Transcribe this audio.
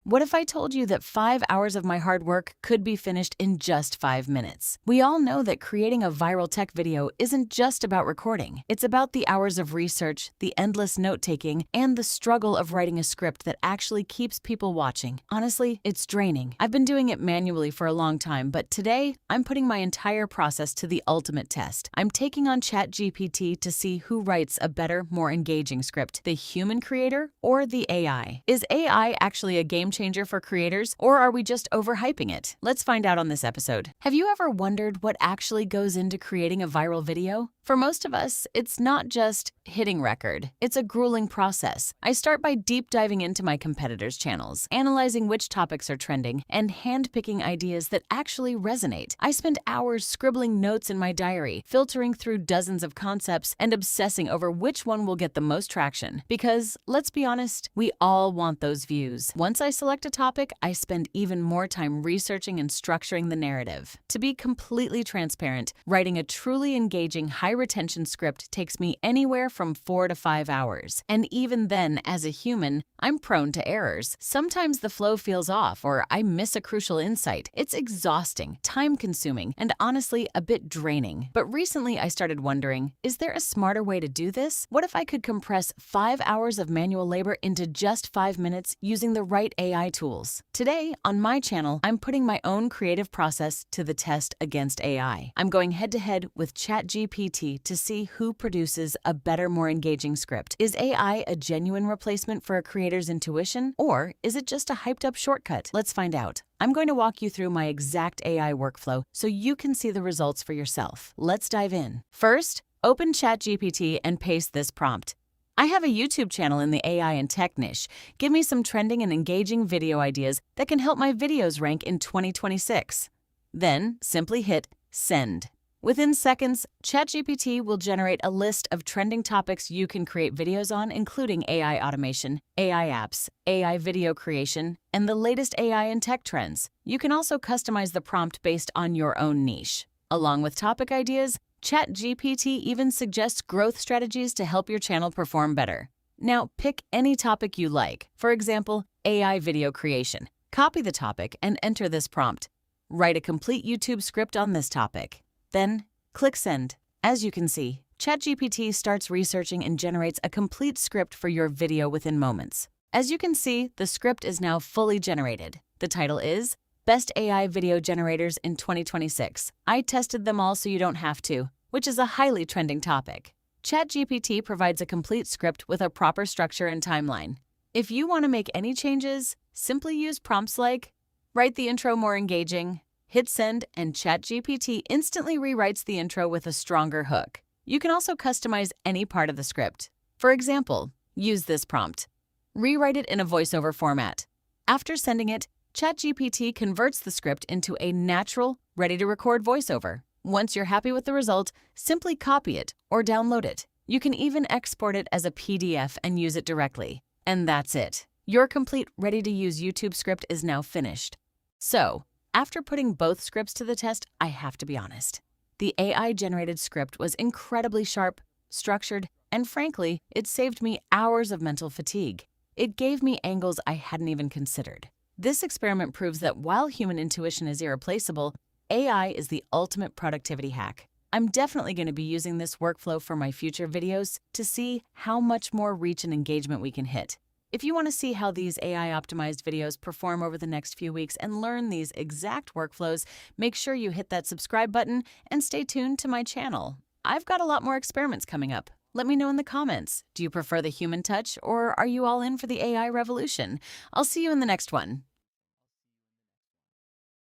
What if I told you that 5 hours of my hard work could be finished in just 5 minutes? We all know that creating a viral tech video isn't just about recording. It's about the hours of research, the endless note-taking, and the struggle of writing a script that actually keeps people watching. Honestly, it's draining. I've been doing it manually for a long time, but today, I'm putting my entire process to the ultimate test. I'm taking on ChatGPT to see who writes a better, more engaging script, the human creator or the AI. Is AI actually a game changer for creators, or are we just overhyping it? Let's find out on this episode. Have you ever wondered what actually goes into creating a viral video? For most of us, it's not just hitting record. It's a grueling process. I start by deep diving into my competitors' channels, analyzing which topics are trending, and handpicking ideas that actually resonate. I spend hours scribbling notes in my diary, filtering through dozens of concepts, and obsessing over which one will get the most traction. Because, let's be honest, we all want those views. Once I select a topic, I spend even more time researching and structuring the narrative. To be completely transparent, writing a truly engaging, high-retention script takes me anywhere from 4 to 5 hours. And even then, as a human, I'm prone to errors. Sometimes the flow feels off or I miss a crucial insight. It's exhausting, time-consuming, and honestly a bit draining. But recently I started wondering, is there a smarter way to do this? What if I could compress 5 hours of manual labor into just 5 minutes using the right AI tools? Today, on my channel, I'm putting my own creative process to the test against AI. I'm going head-to-head with ChatGPT to see who produces a better, more engaging script. Is AI a genuine replacement for a creator's intuition, or is it just a hyped-up shortcut? Let's find out. I'm going to walk you through my exact AI workflow so you can see the results for yourself. Let's dive in. First, open ChatGPT and paste this prompt. I have a YouTube channel in the AI and tech niche. Give me some trending and engaging video ideas that can help my videos rank in 2026. Then, simply hit Send. Within seconds, ChatGPT will generate a list of trending topics you can create videos on, including AI automation, AI apps, AI video creation, and the latest AI and tech trends. You can also customize the prompt based on your own niche. Along with topic ideas, ChatGPT even suggests growth strategies to help your channel perform better. Now, pick any topic you like. For example, AI video creation. Copy the topic and enter this prompt. Write a complete YouTube script on this topic. Then, click Send. As you can see, ChatGPT starts researching and generates a complete script for your video within moments. As you can see, the script is now fully generated. The title is Best AI Video Generators in 2026. I tested them all so you don't have to, which is a highly trending topic. ChatGPT provides a complete script with a proper structure and timeline. If you want to make any changes, simply use prompts like, write the intro more engaging, hit send, and ChatGPT instantly rewrites the intro with a stronger hook. You can also customize any part of the script. For example, use this prompt. Rewrite it in a voiceover format. After sending it, ChatGPT converts the script into a natural, ready-to-record voiceover. Once you're happy with the result, simply copy it or download it. You can even export it as a PDF and use it directly. And that's it. Your complete, ready-to-use YouTube script is now finished. So, after putting both scripts to the test, I have to be honest. The AI-generated script was incredibly sharp, structured, and frankly, it saved me hours of mental fatigue. It gave me angles I hadn't even considered. This experiment proves that while human intuition is irreplaceable, AI is the ultimate productivity hack. I'm definitely going to be using this workflow for my future videos to see how much more reach and engagement we can hit. If you want to see how these AI-optimized videos perform over the next few weeks and learn these exact workflows, make sure you hit that subscribe button and stay tuned to my channel. I've got a lot more experiments coming up. Let me know in the comments. Do you prefer the human touch, or are you all in for the AI revolution? I'll see you in the next one.